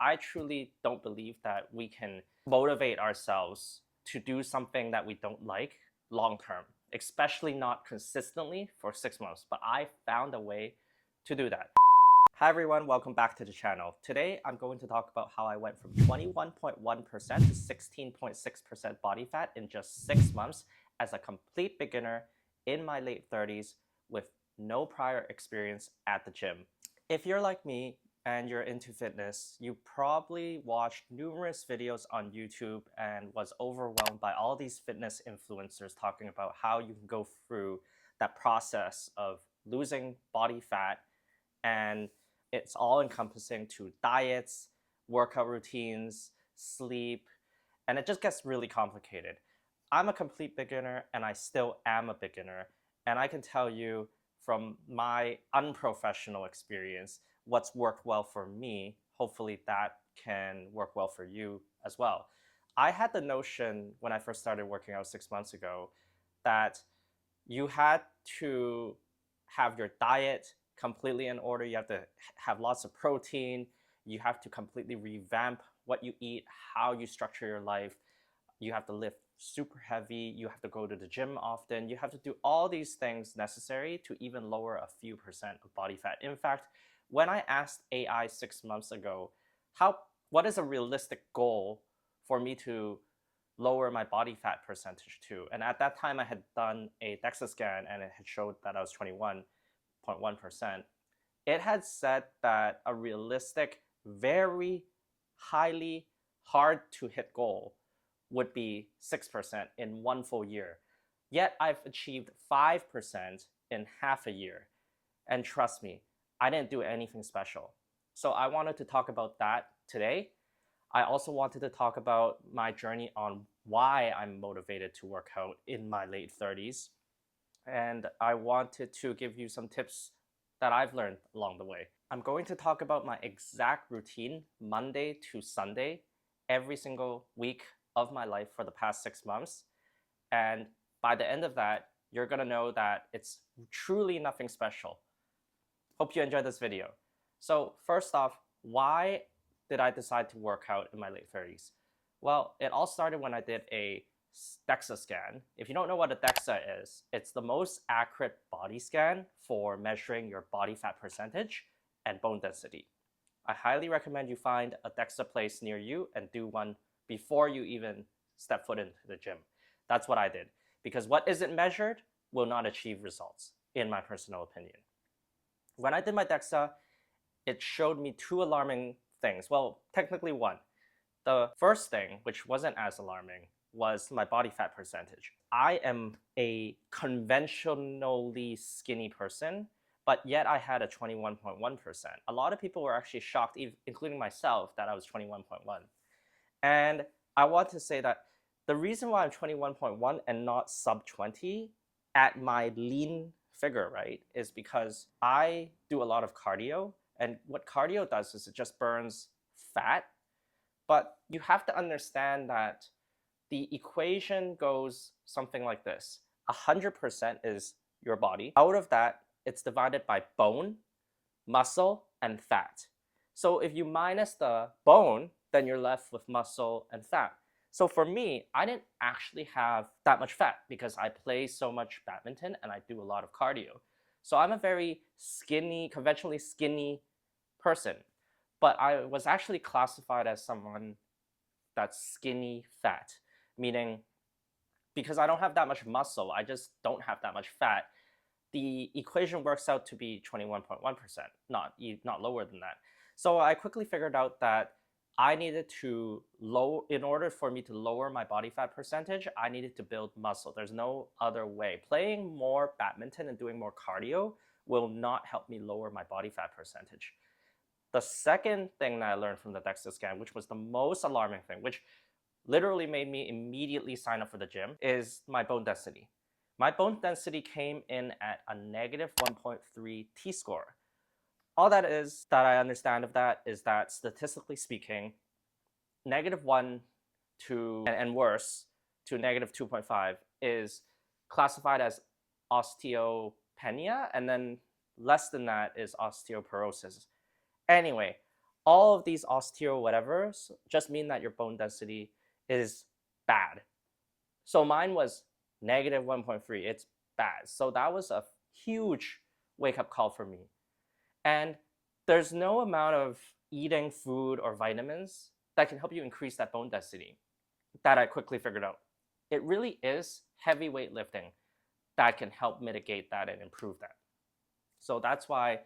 I truly don't believe that we can motivate ourselves to do something that we don't like long term, especially not consistently for 6 months. But I found a way to do that. Hi everyone, welcome back to the channel. Today I'm going to talk about how I went from 21.1% to 16.6% body fat in just 6 months as a complete beginner in my late 30s with no prior experience at the gym. If you're like me and you're into fitness, you probably watched numerous videos on YouTube and was overwhelmed by all these fitness influencers talking about how you can go through that process of losing body fat, and it's all encompassing to diets, workout routines, sleep, and it just gets really complicated. I'm a complete beginner and I still am a beginner, and I can tell you from my unprofessional experience what's worked well for me. Hopefully that can work well for you as well. I had the notion when I first started working out 6 months ago that you had to have your diet completely in order. You have to have lots of protein. You have to completely revamp what you eat, how you structure your life. You have to lift super heavy. You have to go to the gym often. You have to do all these things necessary to even lower a few percent of body fat. In fact, when I asked AI 6 months ago, what is a realistic goal for me to lower my body fat percentage to? And at that time, I had done a DEXA scan and it had showed that I was 21.1%. It had said that a realistic, very highly hard to hit goal would be 6% in one full year. Yet I've achieved 5% in half a year. And trust me, I didn't do anything special. So I wanted to talk about that today. I also wanted to talk about my journey on why I'm motivated to work out in my late 30s. And I wanted to give you some tips that I've learned along the way. I'm going to talk about my exact routine Monday to Sunday every single week of my life for the past 6 months. And by the end of that, you're gonna know that it's truly nothing special. Hope you enjoyed this video. So first off, why did I decide to work out in my late 30s? Well, it all started when I did a DEXA scan. If you don't know what a DEXA is, it's the most accurate body scan for measuring your body fat percentage and bone density. I highly recommend you find a DEXA place near you and do one before you even step foot into the gym. That's what I did, because what isn't measured will not achieve results, in my personal opinion. When I did my DEXA, it showed me two alarming things. Well, technically one. The first thing, which wasn't as alarming, was my body fat percentage. I am a conventionally skinny person, but yet I had a 21.1%. A lot of people were actually shocked, including myself, that I was 21.1. And I want to say that the reason why I'm 21.1 and not sub 20 at my lean figure, right, is because I do a lot of cardio. And what cardio does is it just burns fat. But you have to understand that the equation goes something like this. 100% is your body. Out of that, it's divided by bone, muscle, and fat. So if you minus the bone, then you're left with muscle and fat. So for me, I didn't actually have that much fat because I play so much badminton and I do a lot of cardio. So I'm a very skinny, conventionally skinny person. But I was actually classified as someone that's skinny fat, meaning because I don't have that much muscle, I just don't have that much fat. The equation works out to be 21.1%, not lower than that. So I quickly figured out that I needed to in order for me to lower my body fat percentage, I needed to build muscle. There's no other way. Playing more badminton and doing more cardio will not help me lower my body fat percentage. The second thing that I learned from the DEXA scan, which was the most alarming thing, which literally made me immediately sign up for the gym, is my bone density. My bone density came in at a negative 1.3 T-score. All that is that I understand of that is that statistically speaking, -1 to and worse to -2.5 is classified as osteopenia, and then less than that is osteoporosis. Anyway, all of these osteo whatevers just mean that your bone density is bad. So mine was negative 1.3. It's bad. So that was a huge wake up call for me. And there's no amount of eating food or vitamins that can help you increase that bone density that I quickly figured out. It really is heavy weightlifting that can help mitigate that and improve that. So that's why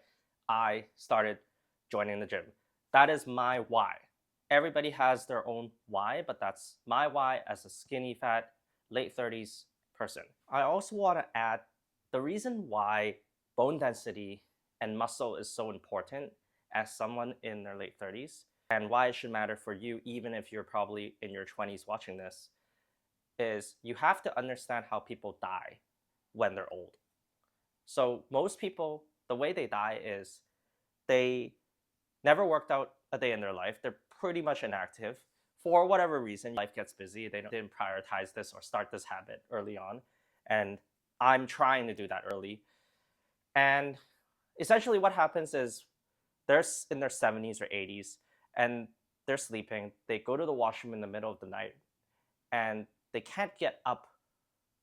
I started joining the gym. That is my why. Everybody has their own why, but that's my why as a skinny fat, late 30s person. I also want to add the reason why bone density and muscle is so important as someone in their late 30s, and why it should matter for you even if you're probably in your 20s watching this, is you have to understand how people die when they're old. So most people, the way they die is they never worked out a day in their life. They're pretty much inactive. For whatever reason, life gets busy. They didn't prioritize this or start this habit early on. And I'm trying to do that early. And essentially what happens is they're in their 70s or 80s and they're sleeping. They go to the washroom in the middle of the night and they can't get up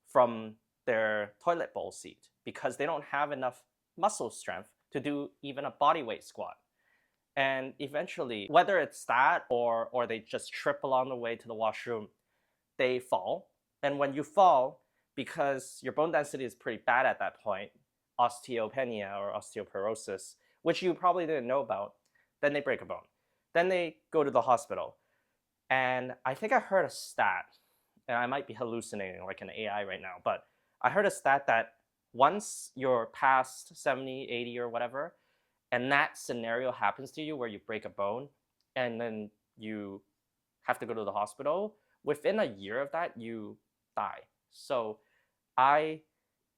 from their toilet bowl seat because they don't have enough muscle strength to do even a body weight squat. And eventually, whether it's that or they just trip along the way to the washroom, they fall. And when you fall, because your bone density is pretty bad at that point, osteopenia or osteoporosis, which you probably didn't know about, then they break a bone. Then they go to the hospital. And I think I heard a stat, and I might be hallucinating like an AI right now, but I heard a stat that once you're past 70, 80 or whatever, and that scenario happens to you where you break a bone and then you have to go to the hospital, within a year of that, you die. So I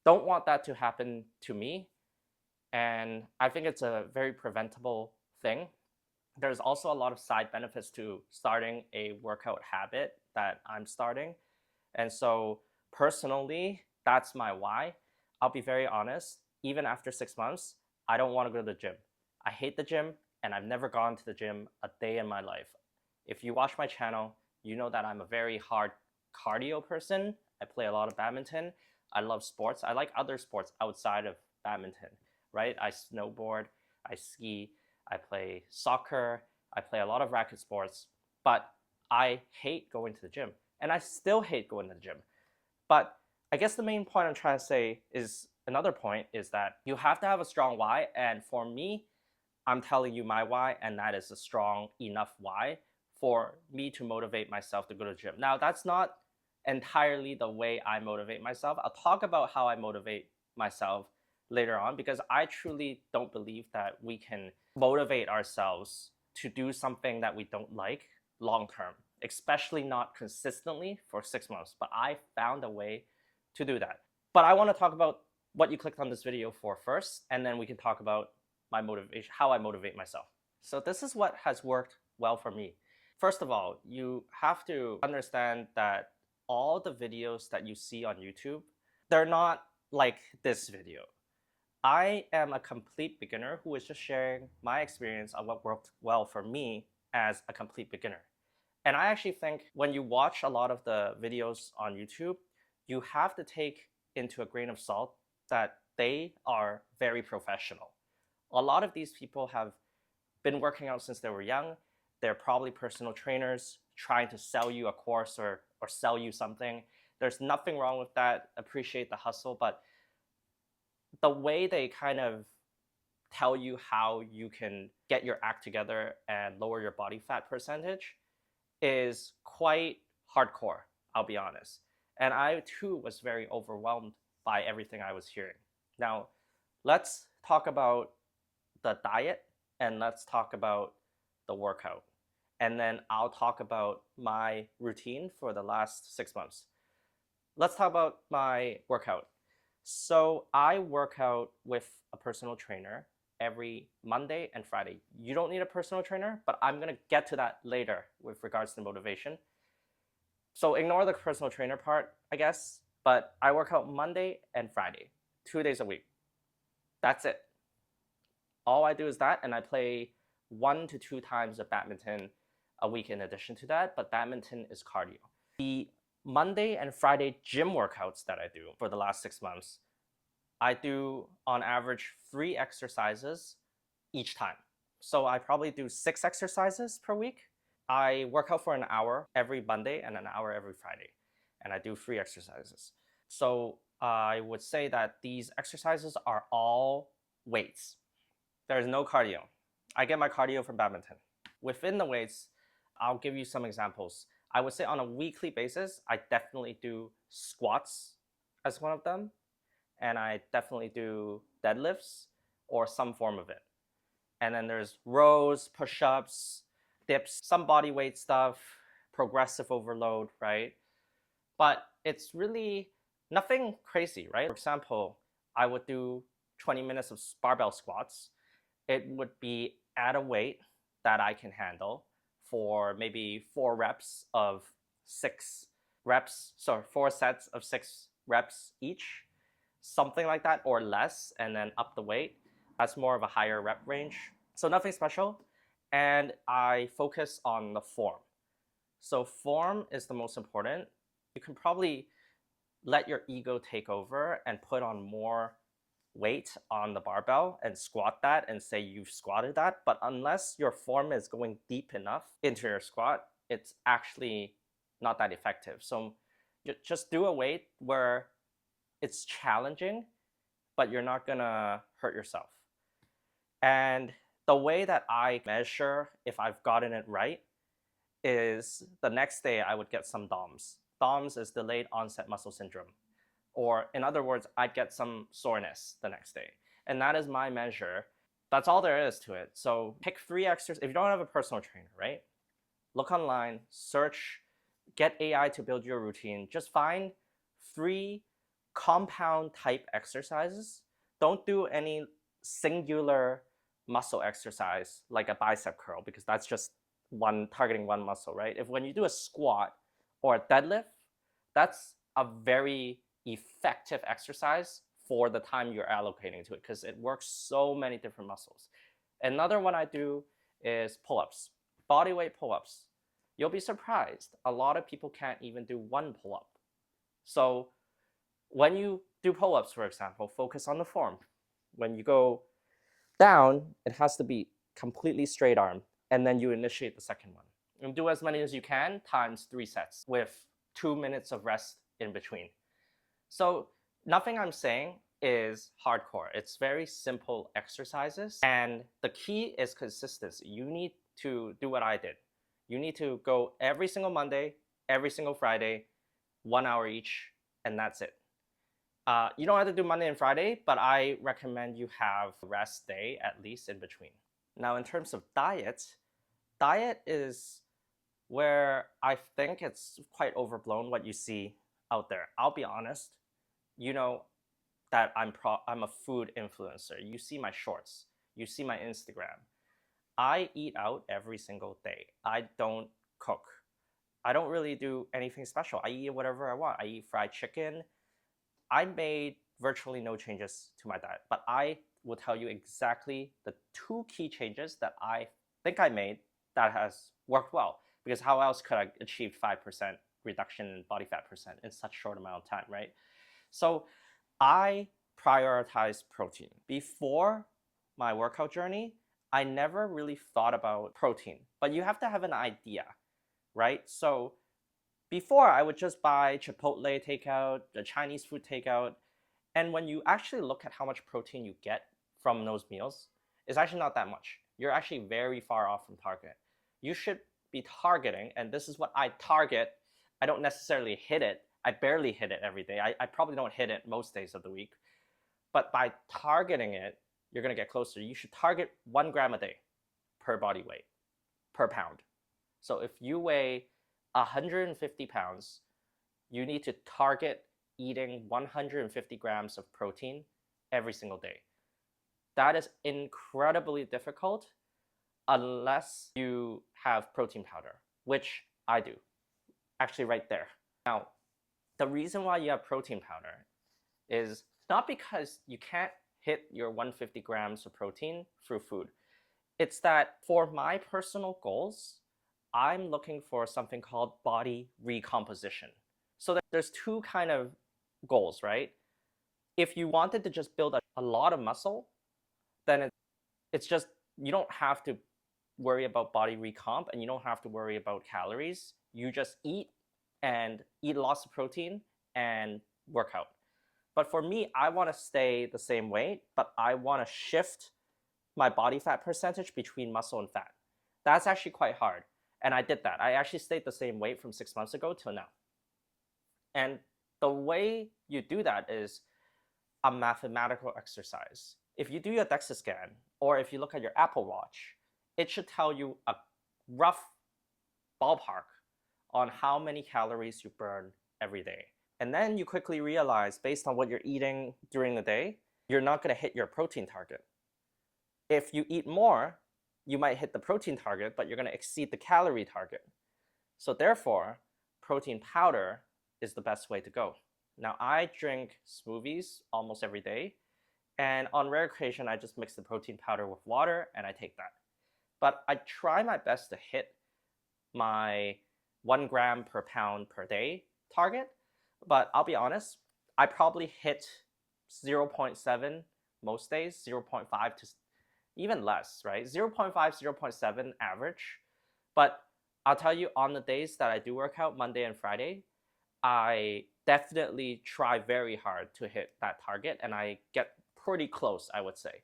don't want that to happen to me. And I think it's a very preventable thing. There's also a lot of side benefits to starting a workout habit that I'm starting. And so personally, that's my why. I'll be very honest, even after 6 months, I don't want to go to the gym. I hate the gym, and I've never gone to the gym a day in my life. If you watch my channel, you know that I'm a very hard cardio person. I play a lot of badminton. I love sports. I like other sports outside of badminton, right? I snowboard, I ski, I play soccer, I play a lot of racket sports, but I hate going to the gym. And I still hate going to the gym. But I guess the main point I'm trying to say is another point is that you have to have a strong why. And for me, I'm telling you my why, and that is a strong enough why for me to motivate myself to go to the gym. Now, that's not entirely the way I motivate myself. I'll talk about how I motivate myself later on because I truly don't believe that we can motivate ourselves to do something that we don't like long term, especially not consistently for 6 months. But I found a way to do that. But I want to talk about what you clicked on this video for first, and then we can talk about my motivation, how I motivate myself. So this is what has worked well for me. First of all, you have to understand that all the videos that you see on YouTube, they're not like this video. I am a complete beginner who is just sharing my experience on what worked well for me as a complete beginner. And I actually think when you watch a lot of the videos on YouTube, you have to take into a grain of salt that they are very professional. A lot of these people have been working out since they were young. They're probably personal trainers trying to sell you a course or sell you something. There's nothing wrong with that. Appreciate the hustle, but the way they kind of tell you how you can get your act together and lower your body fat percentage is quite hardcore, I'll be honest. And I too was very overwhelmed by everything I was hearing. Now, let's talk about the diet and let's talk about the workout. And then I'll talk about my routine for the last 6 months. Let's talk about my workout. So I work out with a personal trainer every Monday and Friday. You don't need a personal trainer, but I'm gonna get to that later with regards to motivation. So ignore the personal trainer part, I guess, but I work out Monday and Friday, 2 days a week. That's it. All I do is that, and I play 1 to 2 times of badminton a week in addition to that, but badminton is cardio. The Monday and Friday gym workouts that I do for the last 6 months, I do on average 3 exercises each time. So I probably do 6 exercises per week. I work out for an hour every Monday and an hour every Friday, and I do 3 exercises. So I would say that these exercises are all weights. There's no cardio. I get my cardio from badminton. Within the weights, I'll give you some examples. I would say on a weekly basis, I definitely do squats as one of them, and I definitely do deadlifts or some form of it. And then there's rows, push-ups, dips, some body weight stuff, progressive overload, right? But it's really nothing crazy, right? For example, I would do 20 minutes of barbell squats. It would be at a weight that I can handle for maybe 4 reps of 6 reps, so 4 sets of 6 reps each, something like that, or less, and then up the weight. That's more of a higher rep range. So nothing special. And I focus on the form. So form is the most important. You can probably let your ego take over and put on more weight on the barbell and squat that and say you've squatted that. But unless your form is going deep enough into your squat, it's actually not that effective. So just do a weight where it's challenging, but you're not gonna hurt yourself. And the way that I measure if I've gotten it right is the next day I would get some DOMS. DOMS is delayed onset muscle syndrome. Or in other words, I'd get some soreness the next day. And that is my measure. That's all there is to it. So pick 3 exercises. If you don't have a personal trainer, right? Look online, search, get AI to build your routine. Just find 3 compound type exercises. Don't do any singular muscle exercise like a bicep curl, because that's just targeting one muscle, right? If when you do a squat or a deadlift, that's a very effective exercise for the time you're allocating to it, because it works so many different muscles. Another one I do is pull-ups, bodyweight pull-ups. You'll be surprised. A lot of people can't even do 1 pull-up. So when you do pull-ups, for example, focus on the form. When you go down, it has to be completely straight arm, and then you initiate the second one. And do as many as you can times 3 sets with 2 minutes of rest in between. So nothing I'm saying is hardcore. It's very simple exercises, and the key is consistency. You need to do what I did. You need to go every single Monday, every single Friday, 1 hour each, and that's it. You don't have to do Monday and Friday, but I recommend you have a rest day at least in between. Now, in terms of diet is where I think it's quite overblown what you see out there. I'll be honest, you know that I'm a food influencer. You see my shorts, you see my Instagram. I eat out every single day. I don't cook. I don't really do anything special. I eat whatever I want. I eat fried chicken. I made virtually no changes to my diet, but I will tell you exactly the 2 key changes that I think I made that has worked well. Because how else could I achieve 5% reduction in body fat percent in such a short amount of time, right? So I prioritize protein. Before my workout journey, I never really thought about protein, but you have to have an idea, right? So before, I would just buy Chipotle takeout, the Chinese food takeout, and when you actually look at how much protein you get from those meals, it's actually not that much. You're actually very far off from target. You should be targeting, and this is what I target. I don't necessarily hit it. I barely hit it every day. I probably don't hit it most days of the week. But by targeting it, you're going to get closer. You should target 1 gram a day per body weight, per pound. So if you weigh 150 pounds, you need to target eating 150 grams of protein every single day. That is incredibly difficult unless you have protein powder, which I do, actually right there. Now, the reason why you have protein powder is not because you can't hit your 150 grams of protein through food. It's that for my personal goals, I'm looking for something called body recomposition. So there's two kind of goals, right? If you wanted to just build a lot of muscle, then it's just, you don't have to worry about body recomp and you don't have to worry about calories. You just eat and eat lots of protein and work out. But for me, I want to stay the same weight, but I want to shift my body fat percentage between muscle and fat. That's actually quite hard. And I did that. I actually stayed the same weight from 6 months ago till now. And the way you do that is a mathematical exercise. If you do your DEXA scan, or if you look at your Apple Watch, it should tell you a rough ballpark on how many calories you burn every day. And then you quickly realize, based on what you're eating during the day, you're not going to hit your protein target. If you eat more, you might hit the protein target, but you're going to exceed the calorie target. So therefore, protein powder is the best way to go. Now, I drink smoothies almost every day, and on rare occasion, I just mix the protein powder with water and I take that. But I try my best to hit my 1 gram per pound per day target. But I'll be honest, I probably hit 0.7 most days, 0.5 to even less, right? 0.5, 0.7 average. But I'll tell you, on the days that I do work out, Monday and Friday, I definitely try very hard to hit that target, and I get pretty close, I would say.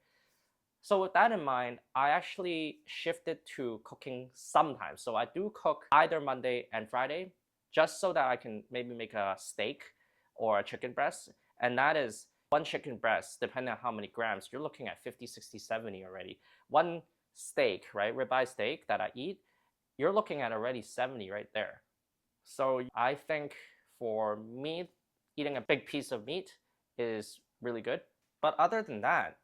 So with that in mind, I actually shifted to cooking sometimes. So I do cook either Monday and Friday, just so that I can maybe make a steak or a chicken breast. And that is one chicken breast, depending on how many grams, you're looking at 50, 60, 70 already. One steak, right, ribeye steak that I eat, you're looking at already 70 right there. So I think for me, eating a big piece of meat is really good. But other than that,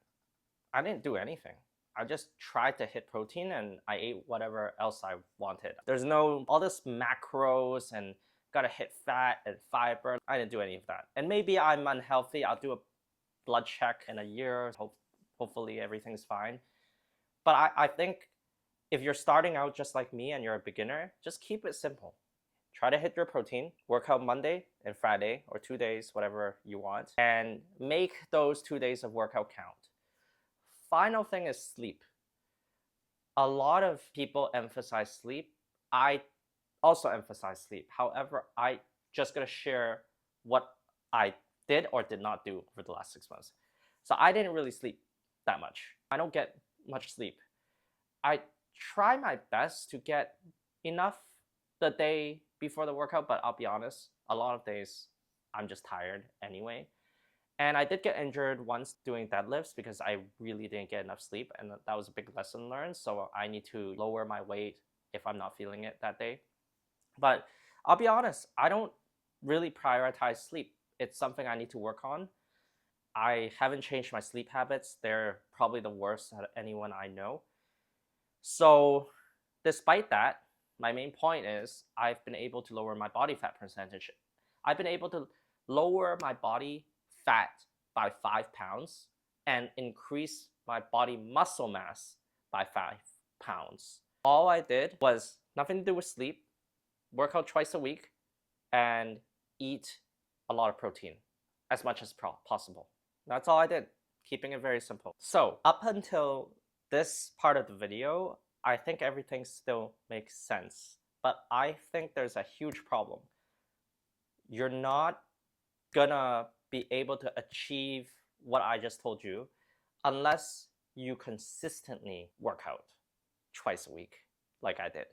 I didn't do anything. I just tried to hit protein and I ate whatever else I wanted. There's no all this macros and gotta hit fat and fiber. I didn't do any of that. And maybe I'm unhealthy. I'll do a blood check in a year. Hopefully everything's fine. But I think if you're starting out just like me and you're a beginner, just keep it simple. Try to hit your protein, work out Monday and Friday or 2 days, whatever you want, and make those 2 days of workout count. Final thing is sleep. A lot of people emphasize sleep. I also emphasize sleep. However, I just gonna share what I did or did not do over the last 6 months. So I didn't really sleep that much. I don't get much sleep. I try my best to get enough the day before the workout, but I'll be honest, a lot of days I'm just tired anyway. And I did get injured once doing deadlifts because I really didn't get enough sleep, and that was a big lesson learned. So I need to lower my weight if I'm not feeling it that day. But I'll be honest, I don't really prioritize sleep. It's something I need to work on. I haven't changed my sleep habits. They're probably the worst out of anyone I know. So despite that, my main point is I've been able to lower my body fat percentage. I've been able to lower my body fat by 5 pounds and increase my body muscle mass by 5 pounds. All I did was nothing to do with sleep, work out twice a week, and eat a lot of protein, as much as possible. That's all I did, keeping it very simple. So up until this part of the video, I think everything still makes sense. But I think there's a huge problem. You're not gonna be able to achieve what I just told you unless you consistently work out twice a week like I did.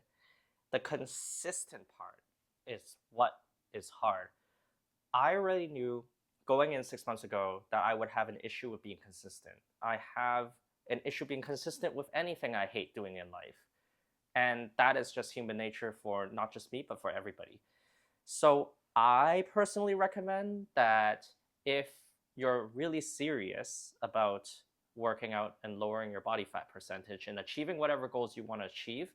The consistent part is what is hard. I already knew going in 6 months ago that I would have an issue with being consistent. I have an issue being consistent with anything I hate doing in life. And that is just human nature for not just me, but for everybody. So I personally recommend that if you're really serious about working out and lowering your body fat percentage and achieving whatever goals you want to achieve,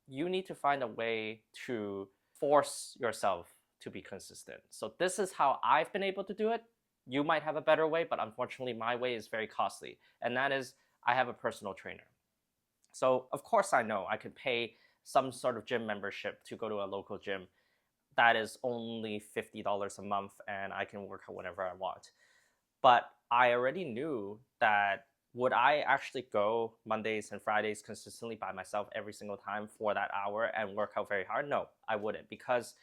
you need to find a way to force yourself to be consistent. So this is how I've been able to do it. You might have a better way, but unfortunately my way is very costly. And that is, I have a personal trainer. So of course I know I could pay some sort of gym membership to go to a local gym that is only $50 a month and I can work out whenever I want. But I already knew that would I actually go Mondays and Fridays consistently by myself every single time for that hour and work out very hard? No, I wouldn't, because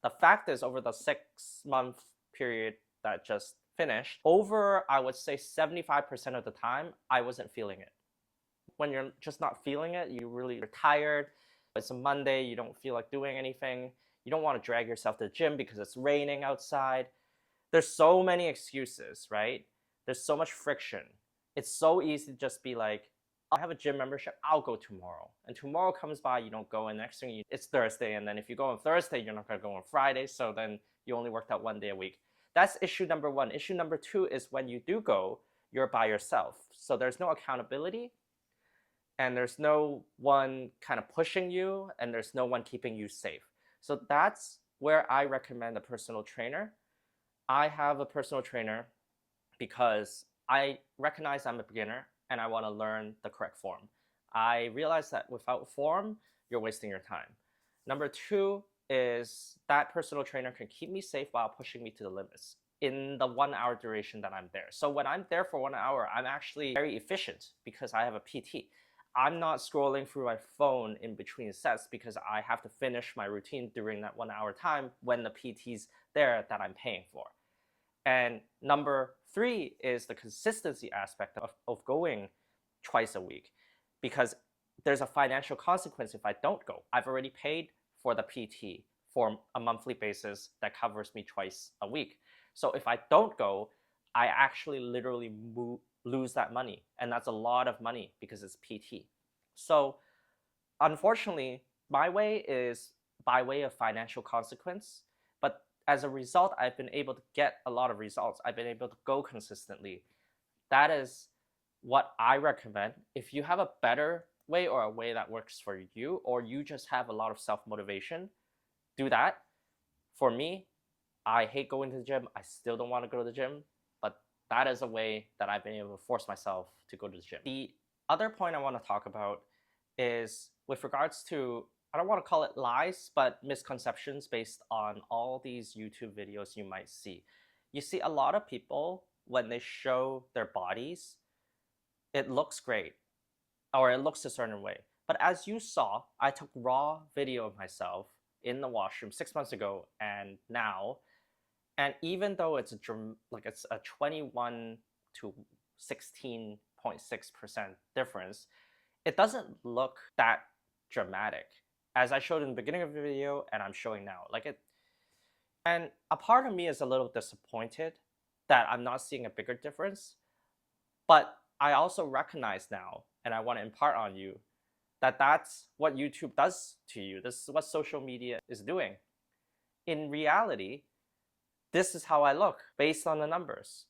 the fact is, over the 6 month period that just finished, over, I would say, 75% of the time, I wasn't feeling it. When you're just not feeling it, you're tired. It's a Monday, you don't feel like doing anything. You don't want to drag yourself to the gym because it's raining outside. There's so many excuses, right? There's so much friction. It's so easy to just be like, I have a gym membership, I'll go tomorrow. And tomorrow comes by, you don't go, and next thing it's Thursday. And then if you go on Thursday, you're not gonna go on Friday. So then you only worked out 1 day a week. That's issue number one. Issue number two is when you do go, you're by yourself. So there's no accountability, and there's no one kind of pushing you, and there's no one keeping you safe. So that's where I recommend a personal trainer. I have a personal trainer because I recognize I'm a beginner and I want to learn the correct form. I realize that without form, you're wasting your time. Number two is that personal trainer can keep me safe while pushing me to the limits in the 1 hour duration that I'm there. So when I'm there for 1 hour, I'm actually very efficient because I have a PT. I'm not scrolling through my phone in between sets because I have to finish my routine during that 1 hour time when the PT's there that I'm paying for. And number three is the consistency aspect of going twice a week, because there's a financial consequence if I don't go. I've already paid for the PT for a monthly basis that covers me twice a week. So if I don't go, I actually literally lose that money. And that's a lot of money because it's PT. So unfortunately, my way is by way of financial consequence. But as a result, I've been able to get a lot of results. I've been able to go consistently. That is what I recommend. If you have a better way or a way that works for you, or you just have a lot of self-motivation, do that. For me, I hate going to the gym. I still don't want to go to the gym, but that is a way that I've been able to force myself to go to the gym. The other point I want to talk about is with regards to, I don't want to call it lies, but misconceptions based on all these YouTube videos you might see. You see a lot of people, when they show their bodies, it looks great, or it looks a certain way. But as you saw, I took raw video of myself in the washroom 6 months ago and now, and even though it's a 21 to 16.6% difference, it doesn't look that dramatic, as I showed in the beginning of the video and I'm showing now. And a part of me is a little disappointed that I'm not seeing a bigger difference, but I also recognize now, and I want to impart on you, that that's what YouTube does to you. This is what social media is doing. In reality, this is how I look based on the numbers.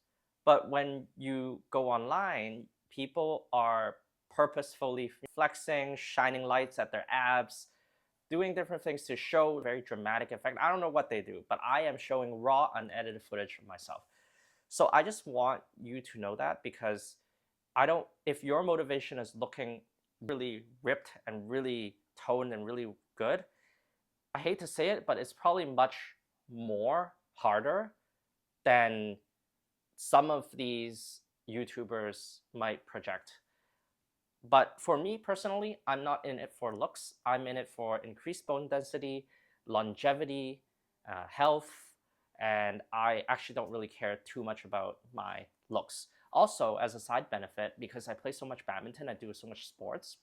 But when you go online, people are purposefully flexing, shining lights at their abs, doing different things to show very dramatic effect. I don't know what they do, but I am showing raw, unedited footage of myself. So I just want you to know that, because if your motivation is looking really ripped and really toned and really good, I hate to say it, but it's probably much more harder than some of these YouTubers might project. But for me personally, I'm not in it for looks. I'm in it for increased bone density, longevity, health, and I actually don't really care too much about my looks. Also, as a side benefit, because I play so much badminton, I do so much sports,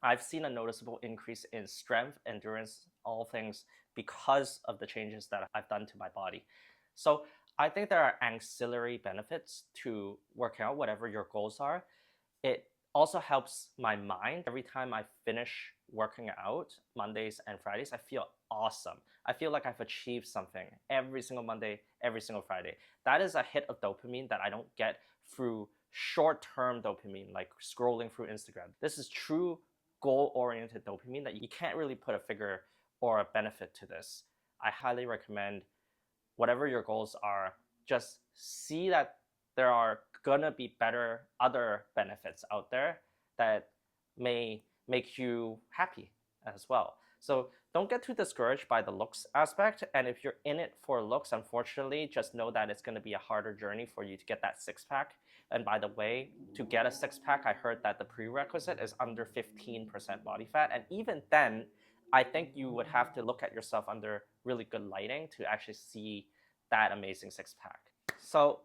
I've seen a noticeable increase in strength, endurance, all things because of the changes that I've done to my body. So I think there are ancillary benefits to working out, whatever your goals are. It also helps my mind. Every time I finish working out Mondays and Fridays, I feel awesome. I feel like I've achieved something every single Monday, every single Friday. That is a hit of dopamine that I don't get through short-term dopamine, like scrolling through Instagram. This is true goal-oriented dopamine that you can't really put a figure or a benefit to this. I highly recommend, whatever your goals are, just see that there are gonna be better other benefits out there that may make you happy as well. So don't get too discouraged by the looks aspect. And if you're in it for looks, unfortunately, just know that it's going to be a harder journey for you to get that six pack. And by the way, to get a six pack, I heard that the prerequisite is under 15% body fat. And even then, I think you would have to look at yourself under really good lighting to actually see that amazing six pack. So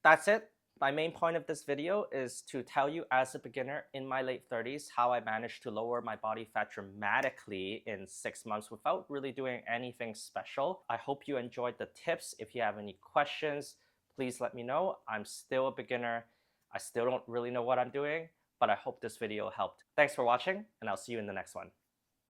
that's it. My main point of this video is to tell you as a beginner in my late 30s how I managed to lower my body fat dramatically in 6 months without really doing anything special. I hope you enjoyed the tips. If you have any questions, please let me know. I'm still a beginner. I still don't really know what I'm doing, but I hope this video helped. Thanks for watching, and I'll see you in the next one.